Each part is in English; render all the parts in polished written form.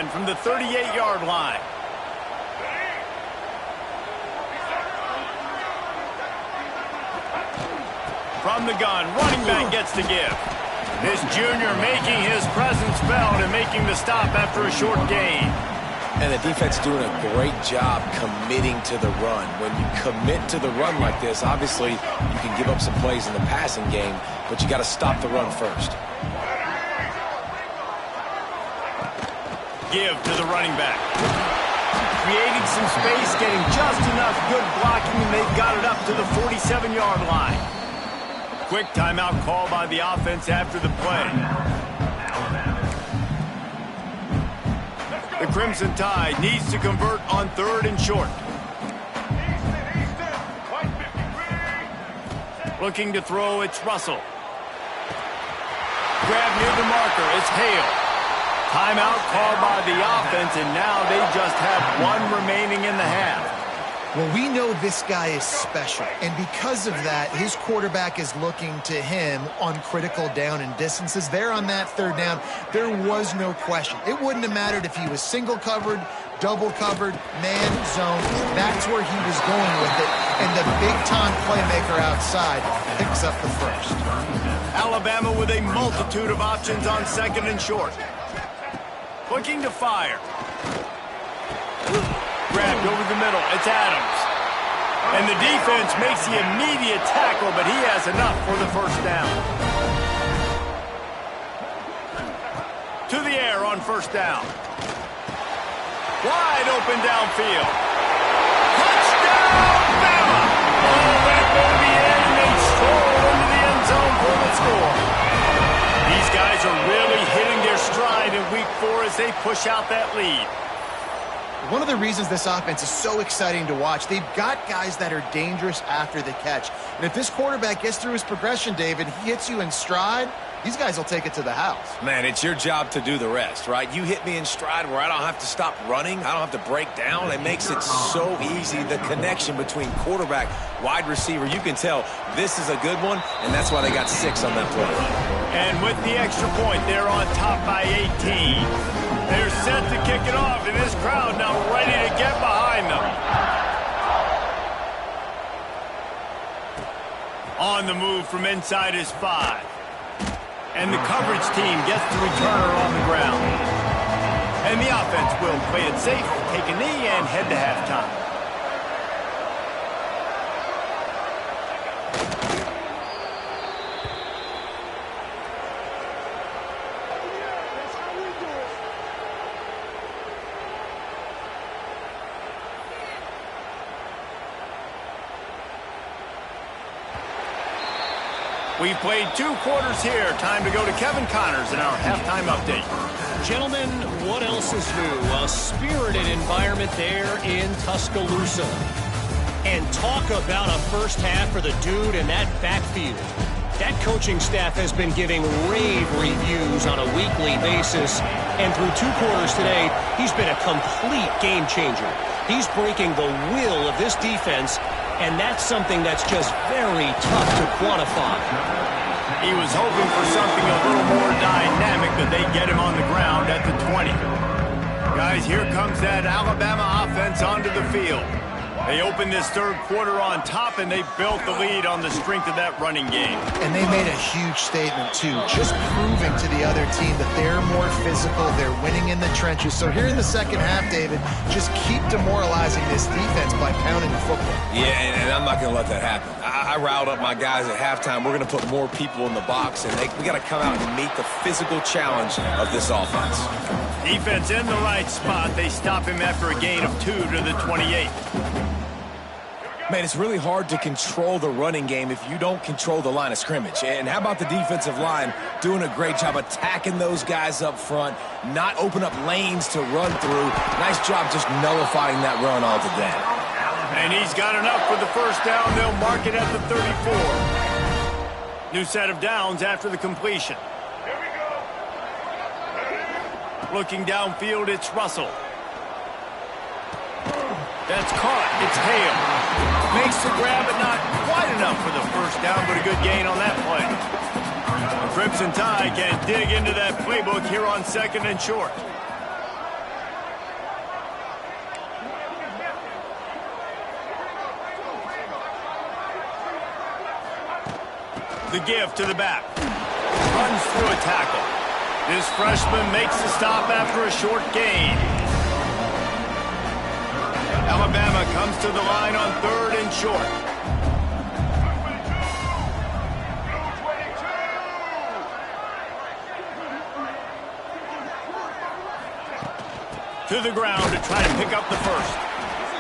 again from the 38-yard line. From the gun, running back gets to give. This junior making his presence felt and making the stop after a short gain. And the defense doing a great job committing to the run. When you commit to the run like this, obviously you can give up some plays in the passing game, but you got to stop the run first. Give to the running back. Creating some space, getting just enough good blocking, and they've got it up to the 47-yard line. Quick timeout call by the offense after the play. The Crimson Tide needs to convert on 3rd and short. Looking to throw, it's Russell. Grab near the marker, it's Hale. Timeout called by the offense, and now they just have one remaining in the half. Well, we know this guy is special, and because of that, his quarterback is looking to him on critical down and distances. There on that 3rd down, there was no question. It wouldn't have mattered if he was single covered, double covered, man, zone. That's where he was going with it, and the big-time playmaker outside picks up the first. Alabama with a multitude of options on 2nd and short. Looking to fire. Grabbed over the middle. It's Adams. And the defense makes the immediate tackle, but he has enough for the 1st down. To the air on 1st down. Wide open downfield. Touchdown, Bama! Oh, that baby in, and they stroll into the end zone for the score. These guys are really hitting their stride in week 4 as they push out that lead. One of the reasons this offense is so exciting to watch, they've got guys that are dangerous after the catch. And if this quarterback gets through his progression, David, he hits you in stride, these guys will take it to the house. Man, it's your job to do the rest, right? You hit me in stride where I don't have to stop running. I don't have to break down. It makes it so easy. The connection between quarterback, wide receiver, you can tell this is a good one, and that's why they got 6 on that play. And with the extra point, they're on top by 18. They're set to kick it off, and this crowd now ready to get behind them. On the move from inside his 5. And the coverage team gets the returner on the ground. And the offense will play it safe, take a knee, and head to halftime. We've played 2 quarters here. Time to go to Kevin Connors in our halftime update. Gentlemen, what else is new? A spirited environment there in Tuscaloosa. And talk about a first half for the dude in that backfield. That coaching staff has been giving rave reviews on a weekly basis. And through 2 quarters today, he's been a complete game changer. He's breaking the will of this defense, and that's something that's just very tough to quantify. He was hoping for something a little more dynamic, but they get him on the ground at the 20. Guys, here comes that Alabama offense onto the field. They opened this 3rd quarter on top, and they built the lead on the strength of that running game. And they made a huge statement, too, just proving to the other team that they're more physical, they're winning in the trenches. So here in the 2nd half, David, just keep demoralizing this defense by pounding the football. Yeah, and I'm not going to let that happen. I riled up my guys at halftime. We're going to put more people in the box, and we got to come out and meet the physical challenge of this offense. Defense in the right spot. They stop him after a gain of 2 to the 28. Man, it's really hard to control the running game if you don't control the line of scrimmage. And how about the defensive line doing a great job attacking those guys up front, not open up lanes to run through. Nice job just nullifying that run altogether. And he's got enough for the 1st down. They'll mark it at the 34. New set of downs after the completion. Here we go. Looking downfield, it's Russell. That's caught. It's Hale. Makes the grab, but not quite enough for the 1st down, but a good gain on that play. The Crimson Tide can dig into that playbook here on 2nd and short. The give to the back. Runs through a tackle. This freshman makes the stop after a short gain. Alabama comes to the line on 3rd and short. To the ground to try to pick up the first.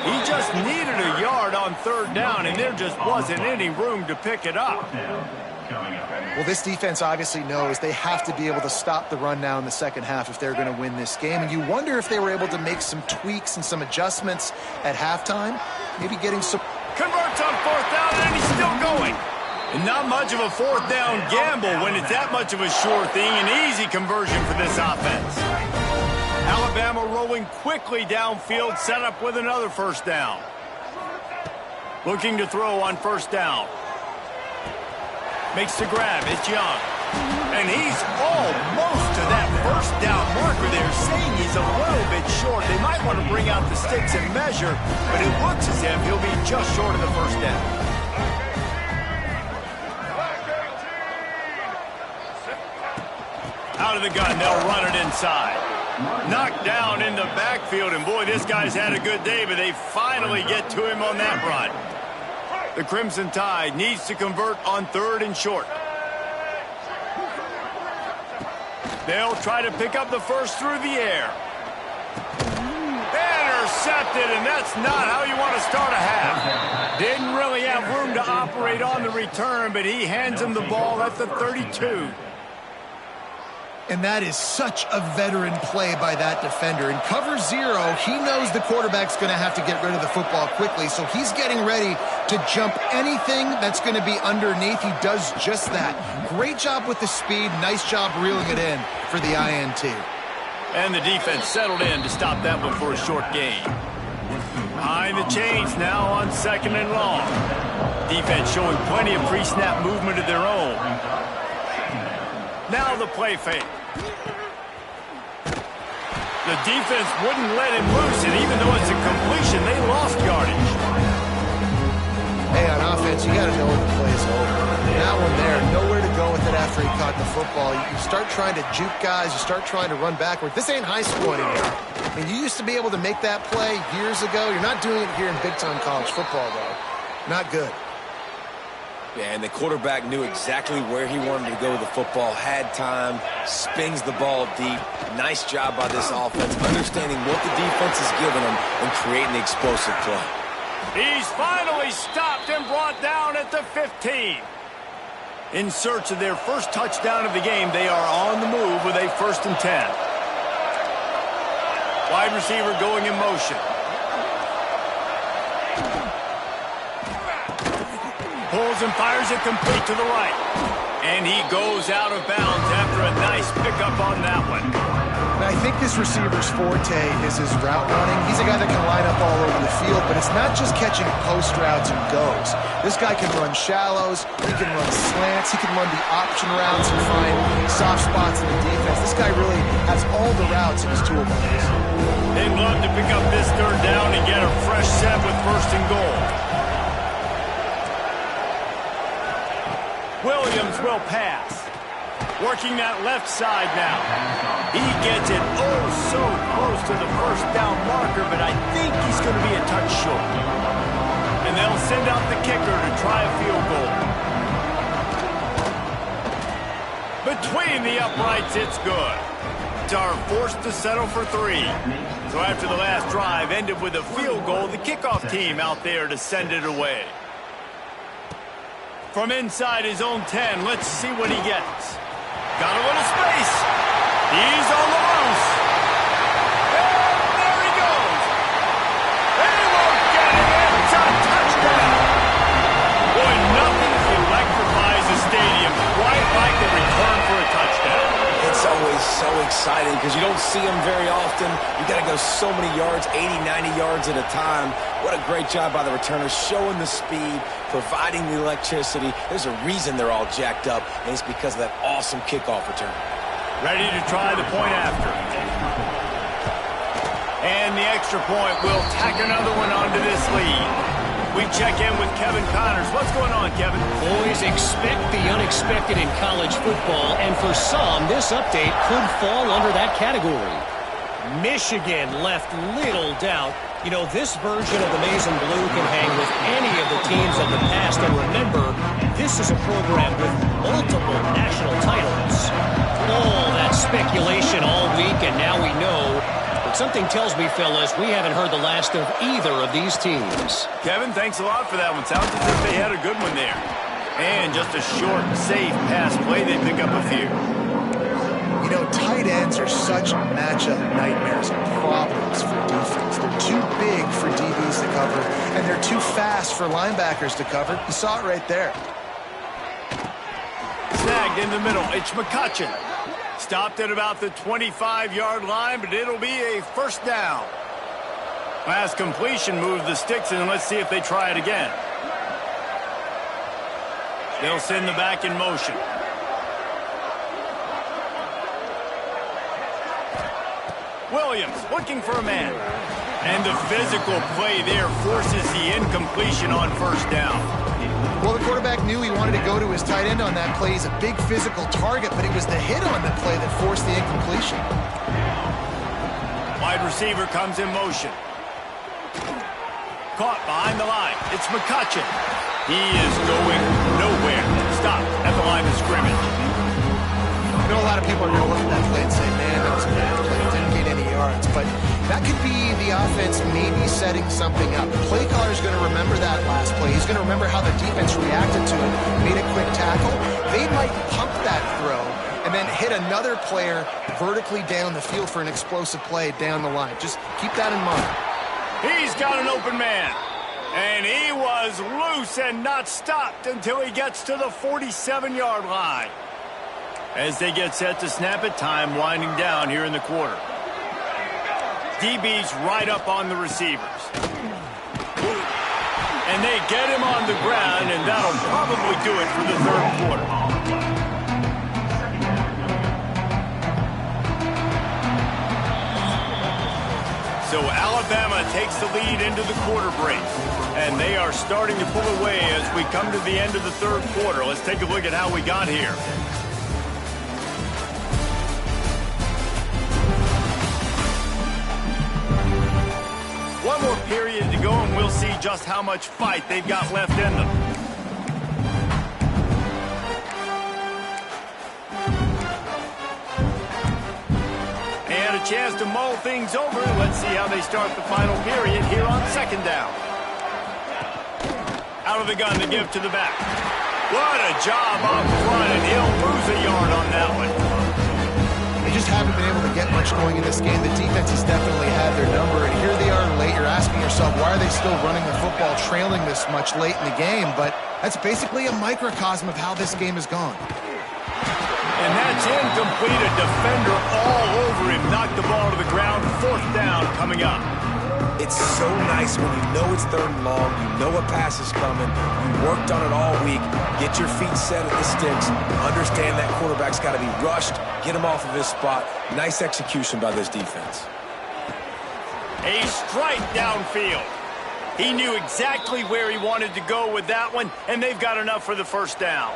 He just needed a yard on 3rd down, and there just wasn't any room to pick it up. Well, this defense obviously knows they have to be able to stop the run now in the second half if they're going to win this game. And you wonder if they were able to make some tweaks and some adjustments at halftime. Maybe getting some... Converts on 4th down, and he's still going. And not much of a 4th down gamble when it's that much of a sure thing. An easy conversion for this offense. Alabama rolling quickly downfield, set up with another 1st down. Looking to throw on 1st down. Makes the grab. It's Young. And he's almost to that 1st down marker there, saying he's a little bit short. They might want to bring out the sticks and measure, but it looks as if he'll be just short of the 1st down. Out of the gun, they'll run it inside. Knocked down in the backfield, and boy, this guy's had a good day, but they finally get to him on that run. The Crimson Tide needs to convert on 3rd and short. They'll try to pick up the first through the air. Intercepted, and that's not how you want to start a half. Didn't really have room to operate on the return, but he hands him the ball at the 32. And that is such a veteran play by that defender. In cover 0, he knows the quarterback's going to have to get rid of the football quickly, so he's getting ready to jump anything that's going to be underneath. He does just that. Great job with the speed. Nice job reeling it in for the INT. And the defense settled in to stop that one for a short gain. Behind the chains now on 2nd and long. Defense showing plenty of pre-snap movement of their own. Now the play fake. The defense wouldn't let him loose, and even though it's a completion, they lost yardage. Hey, on offense, you got to know when the play's over. That one there, nowhere to go with it after he caught the football. You start trying to juke guys. You start trying to run backward. This ain't high school anymore. I mean, you used to be able to make that play years ago. You're not doing it here in big-time college football, though. Not good. Yeah, and the quarterback knew exactly where he wanted to go with the football, had time, spins the ball deep. Nice job by this offense, understanding what the defense is giving them and creating the explosive play. He's finally stopped and brought down at the 15. In search of their first touchdown of the game, they are on the move with a 1st and 10. Wide receiver going in motion. Pulls and fires it complete to the right. And he goes out of bounds after a nice pickup on that one. I think this receiver's forte is his route running. He's a guy that can line up all over the field, but it's not just catching post routes and goes. This guy can run shallows, he can run slants, he can run the option routes and find soft spots in the defense. This guy really has all the routes in his toolbox. They'd love to pick up this 3rd down and get a fresh set with 1st and goal. Williams will pass. Working that left side now. He gets it so close to the 1st down marker, but I think he's going to be a touch short. And they'll send out the kicker to try a field goal. Between the uprights, it's good. Are forced to settle for 3. So after the last drive ended with a field goal, the kickoff team out there to send it away. From inside his own 10, let's see what he gets. Got a little space. He's on the loose. And there he goes. He won't get it. It's a touchdown. Boy, nothing electrifies the stadium quite like the return for a touchdown. It's always so exciting because you don't see them very often. You got to go so many yards, 80, 90 yards at a time. What a great job by the returners, showing the speed, providing the electricity. There's a reason they're all jacked up, and it's because of that awesome kickoff return. Ready to try the point after. And the extra point will tack another one onto this lead. We check in with Kevin Connors. What's going on, Kevin? Boys, expect the unexpected in college football, and for some, this update could fall under that category. Michigan left little doubt. You know, this version of the Maize and Blue can hang with any of the teams of the past, and remember, this is a program with multiple national titles. All that speculation all week, and now we know. But something tells me, fellas, we haven't heard the last of either of these teams. Kevin, thanks a lot for that one. Sounds as if they had a good one there. And just a short, safe pass play, they pick up a few. You know, tight ends are such matchup nightmares and problems for defense. They're too big for DBs to cover, and they're too fast for linebackers to cover. You saw it right there. Snagged in the middle. It's McCutcheon. Stopped at about the 25-yard line, but it'll be a first down. Pass completion moves the sticks, and let's see if they try it again. They'll send the back in motion. Williams looking for a man. And the physical play there forces the incompletion on first down. Well, the quarterback knew he wanted to go to his tight end on that play. He's a big physical target, but it was the hit on the play that forced the incompletion. Wide receiver comes in motion. Caught behind the line. It's McCutcheon. He is going nowhere. Stop at the line of scrimmage. I know a lot of people are going to look at that play and say, man, that was a bad play. It didn't gain any yards. But that could be the offense maybe setting something up. The play caller is going to remember that last play. He's going to remember how the defense reacted to it, made a quick tackle. They might pump that throw and then hit another player vertically down the field for an explosive play down the line. Just keep that in mind. He's got an open man. And he was loose and not stopped until he gets to the 47-yard line. As they get set to snap it, time winding down here in the quarter. DB's right up on the receivers. And they get him on the ground, and that'll probably do it for the third quarter. So Alabama takes the lead into the quarter break. And they are starting to pull away as we come to the end of the third quarter. Let's take a look at how we got here. One more period to go, and we'll see just how much fight they've got left in them. And a chance to mull things over. Let's see how they start the final period here on second down. Out of the gun to give to the back. What a job up front, and he'll lose a yard on that one. They just haven't been able to get much going in this game. The defense has definitely had their number, and here they are late. You're asking yourself, why are they still running the football, trailing this much late in the game? But that's basically a microcosm of how this game has gone. And that's incomplete. A defender all over him. Knocked the ball to the ground. Fourth down coming up. It's so nice when you know it's third and long, you know a pass is coming, you worked on it all week, get your feet set at the sticks, understand that quarterback's got to be rushed, get him off of his spot. Nice execution by this defense. A strike downfield. He knew exactly where he wanted to go with that one, and they've got enough for the first down.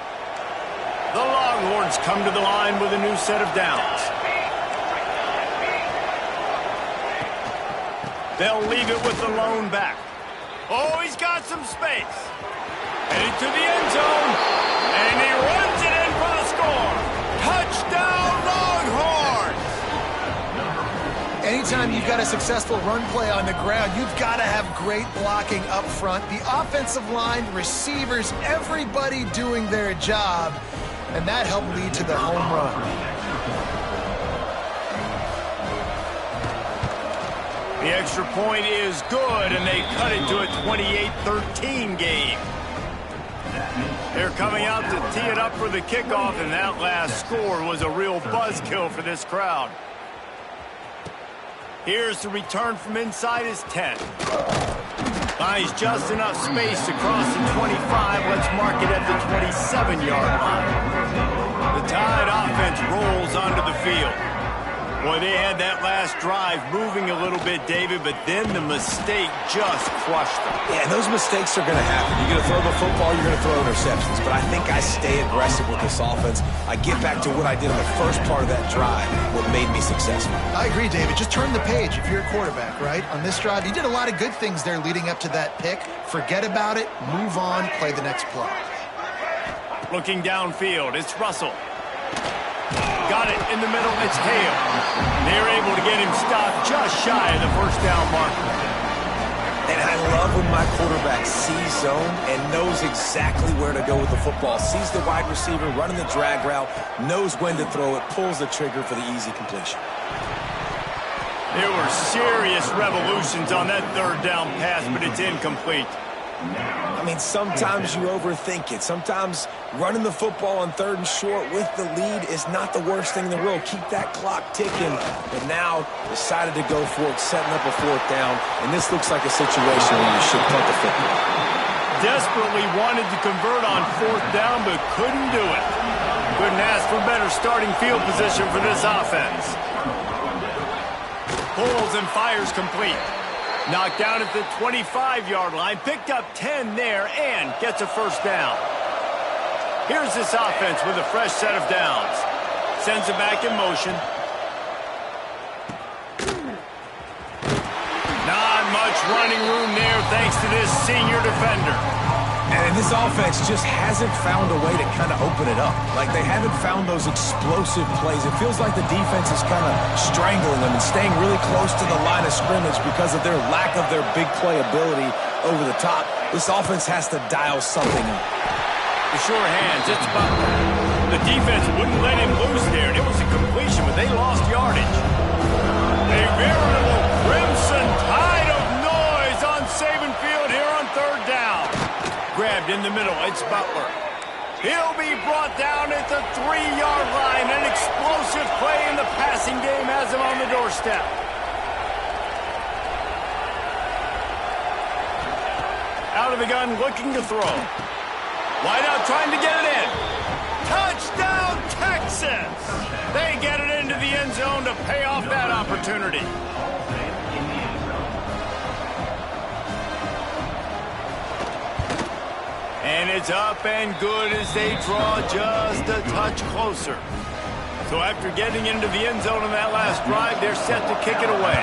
The Longhorns come to the line with a new set of downs. They'll leave it with the lone back. Oh, he's got some space. Headed to the end zone. And he runs it in for the score. Touchdown, Longhorns! Anytime you've got a successful run play on the ground, you've got to have great blocking up front. The offensive line, receivers, everybody doing their job. And that helped lead to the home run. The extra point is good, and they cut it to a 28-13 game. They're coming out to tee it up for the kickoff, and that last score was a real buzzkill for this crowd. Here's the return from inside his 10. Finds just enough space to cross the 25. Let's mark it at the 27-yard line. The Tide offense rolls onto the field. Boy, they had that last drive moving a little bit, David, but then the mistake just crushed them. Yeah, and those mistakes are going to happen. You're going to throw the football, you're going to throw interceptions. But I think I stay aggressive with this offense. I get back to what I did in the first part of that drive, what made me successful. I agree, David. Just turn the page if you're a quarterback, right? On this drive, you did a lot of good things there leading up to that pick. Forget about it, move on, play the next play. Looking downfield, it's Russell. Got it in the middle, it's Hale. They're able to get him stopped just shy of the first down marker. And I love when my quarterback sees zone and knows exactly where to go with the football. Sees the wide receiver running the drag route, knows when to throw it, pulls the trigger for the easy completion. There were serious revolutions on that third down pass, but it's incomplete. I mean, sometimes you overthink it. Sometimes running the football on 3rd and short with the lead is not the worst thing in the world. Keep that clock ticking. But now decided to go for it, setting up a 4th down. And this looks like a situation where you should punt the football. Desperately wanted to convert on 4th down, but couldn't do it. Couldn't ask for better starting field position for this offense. Pulls and fires complete. Knocked down at the 25-yard line, picked up 10 there, and gets a 1st down. Here's this offense with a fresh set of downs. Sends it back in motion. Not much running room there thanks to this senior defender. And this offense just hasn't found a way to kind of open it up. Like, they haven't found those explosive plays. It feels like the defense is kind of strangling them and staying really close to the line of scrimmage because of their lack of their big play ability over the top. This offense has to dial something up. The sure hands, it's Butler. The defense wouldn't let him loose there, and it was a completion, but they lost yardage. A veritable crimson tide of noise on Saban Field here on 3rd down. Grabbed in the middle, it's Butler. He'll be brought down at the 3-yard line. An explosive play in the passing game has him on the doorstep. Out of the gun, looking to throw. Wide out, trying to get it in. Touchdown, Texas! They get it into the end zone to pay off that opportunity. And it's up and good as they draw just a touch closer. So after getting into the end zone in that last drive, they're set to kick it away.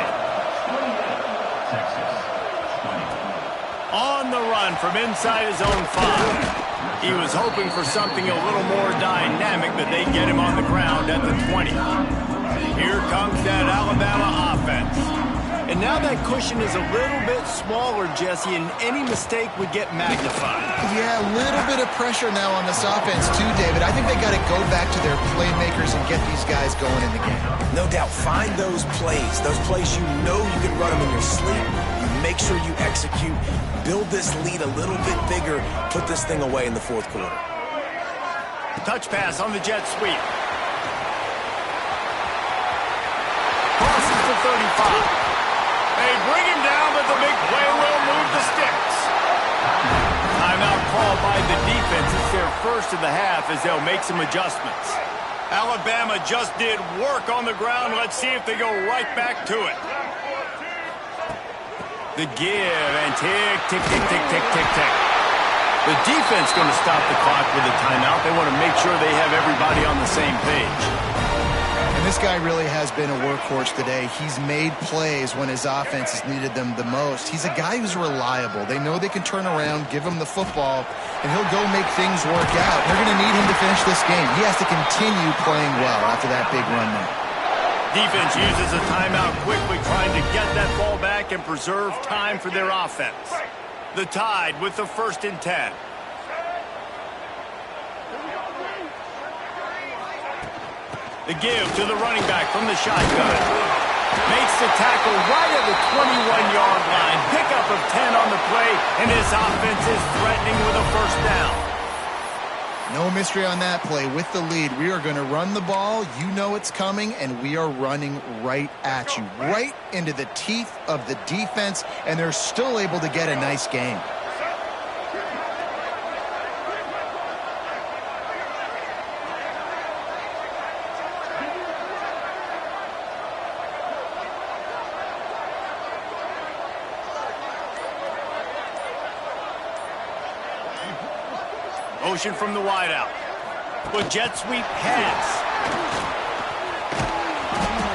On the run from inside his own 5. He was hoping for something a little more dynamic, but they get him on the ground at the 20. Here comes that Alabama offense. And now that cushion is a little bit smaller, Jesse, and any mistake would get magnified. Yeah, a little bit of pressure now on this offense too, David. I think they got to go back to their playmakers and get these guys going in the game. No doubt, find those plays you know you can run them in your sleep. You make sure you execute, build this lead a little bit bigger, put this thing away in the 4th quarter. Touch pass on the jet sweep. Crosses to 35. They bring him down, but the big play will move the sticks. Timeout called by the defense. It's their first of the half as they'll make some adjustments. Alabama just did work on the ground. Let's see if they go right back to it. The give and tick, tick, tick, tick, tick, tick, tick. The defense going to stop the clock with a timeout. They want to make sure they have everybody on the same page. And this guy really has been a workhorse today. He's made plays when his offense has needed them the most. He's a guy who's reliable. They know they can turn around, give him the football, and he'll go make things work out. They're going to need him to finish this game. He has to continue playing well after that big run there. Defense uses a timeout quickly, trying to get that ball back and preserve time for their offense. The Tide with the 1st and 10. The give to the running back from the shotgun. Makes the tackle right at the 21-yard line. Pickup of 10 on the play, and his offense is threatening with a 1st down. No mystery on that play. With the lead, we are going to run the ball. You know it's coming, and we are running right at you, right into the teeth of the defense, and they're still able to get a nice game. Motion from the wideout. With jet sweep pass.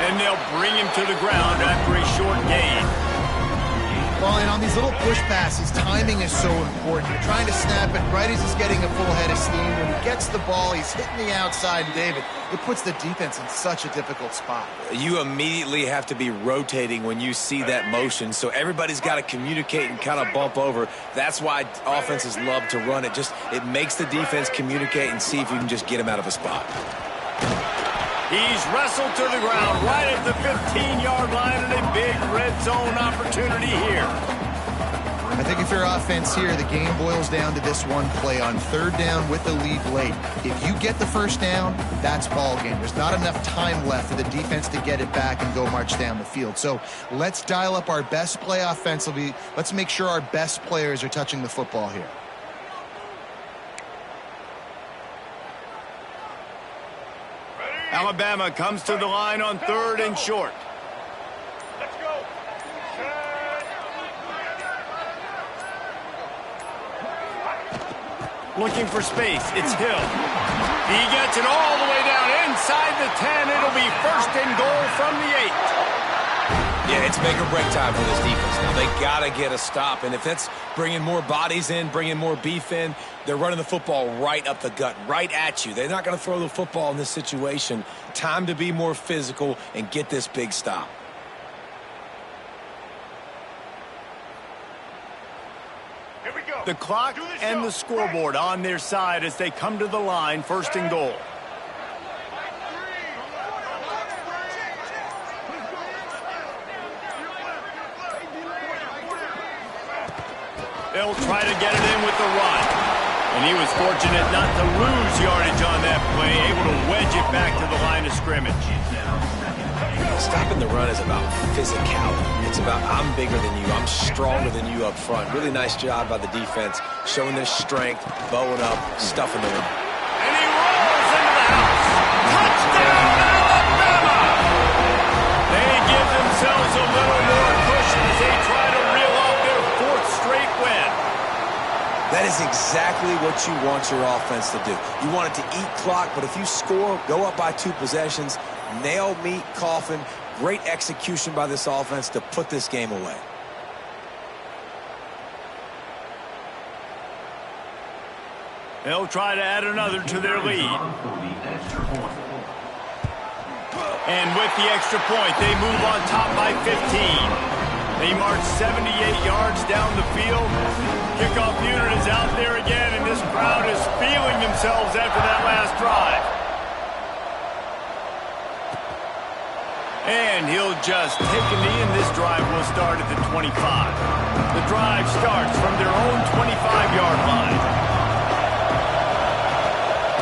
And they'll bring him to the ground after a short gain. Well, and on these little push passes, timing is so important. You're trying to snap it right as he's getting a full head of steam. When he gets the ball, he's hitting the outside, David. It puts the defense in such a difficult spot. You immediately have to be rotating when you see that motion, so everybody's got to communicate and kind of bump over. That's why offenses love to run it. It makes the defense communicate and see if you can just get him out of a spot. He's wrestled to the ground right at the 15-yard line, and a big red zone opportunity here. I think if you're offense here, the game boils down to this one play on third down with the lead late. If you get the first down, that's ball game. There's not enough time left for the defense to get it back and go march down the field. So let's dial up our best play offensively. Let's make sure our best players are touching the football here. Alabama comes to the line on 3rd and short. Let's go. Looking for space. It's Hill. He gets it all the way down inside the 10. It'll be 1st and goal from the 8. Yeah, it's make or break time for this defense. Now, they got to get a stop, and if that's bringing more bodies in, bringing more beef in, they're running the football right up the gut, right at you. They're not going to throw the football in this situation. Time to be more physical and get this big stop. Here we go. The clock and the scoreboard on their side as they come to the line, 1st and goal. They'll try to get it in with the run. And he was fortunate not to lose yardage on that play, able to wedge it back to the line of scrimmage. Stopping the run is about physicality. It's about I'm bigger than you, I'm stronger than you up front. Really nice job by the defense, showing their strength, bowing up, stuffing the run. And he rolls into the house. Touchdown, Alabama! They give themselves a little more cushion as they try to reel off their 4th straight win. That is exactly what you want your offense to do. You want it to eat clock, but if you score, go up by 2 possessions, nail meat coffin, great execution by this offense to put this game away. They'll try to add another to their lead. And with the extra point, they move on top by 15. They march 78 yards down the field. Kickoff unit is out there again, and this crowd is feeling themselves after that last drive. And he'll just take a knee, and this drive will start at the 25. The drive starts from their own 25-yard line.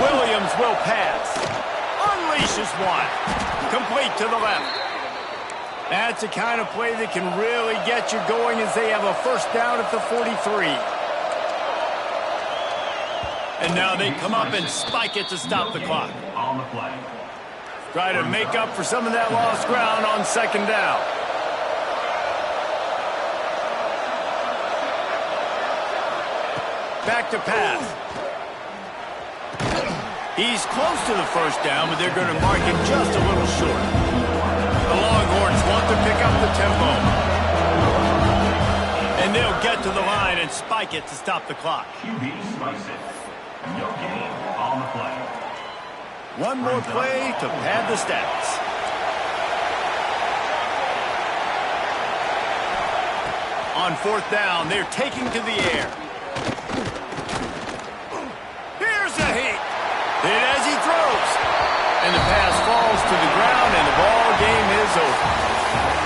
Williams will pass. Unleashes one. Complete to the left. That's the kind of play that can really get you going as they have a 1st down at the 43. And now they come up and spike it to stop the clock. On the play. Try to make up for some of that lost ground on 2nd down. Back to pass. He's close to the 1st down, but they're going to mark him just a little short. The Longhorns want to pick up the tempo. And they'll get to the line and spike it to stop the clock. QB spikes it. No gain on the play. One more play to pad the stats. On 4th down, they're taking to the air. Here's a hit. Hit as he throws. And the pass falls to the ground, and the ball game is over.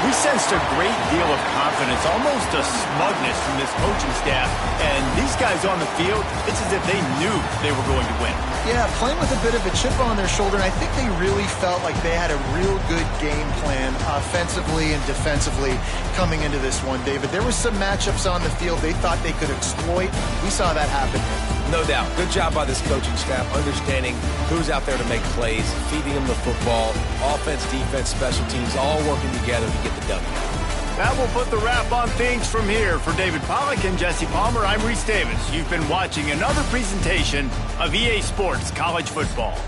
We sensed a great deal of confidence, almost a smugness from this coaching staff. And these guys on the field, it's as if they knew they were going to win. Yeah, playing with a bit of a chip on their shoulder, and I think they really felt like they had a real good game plan offensively and defensively coming into this one, David. There were some matchups on the field they thought they could exploit. We saw that happen here. No doubt. Good job by this coaching staff, understanding who's out there to make plays, feeding them the football, offense, defense, special teams, all working together to get the W. That will put the wrap on things from here. For David Pollack and Jesse Palmer, I'm Reese Davis. You've been watching another presentation of EA Sports College Football.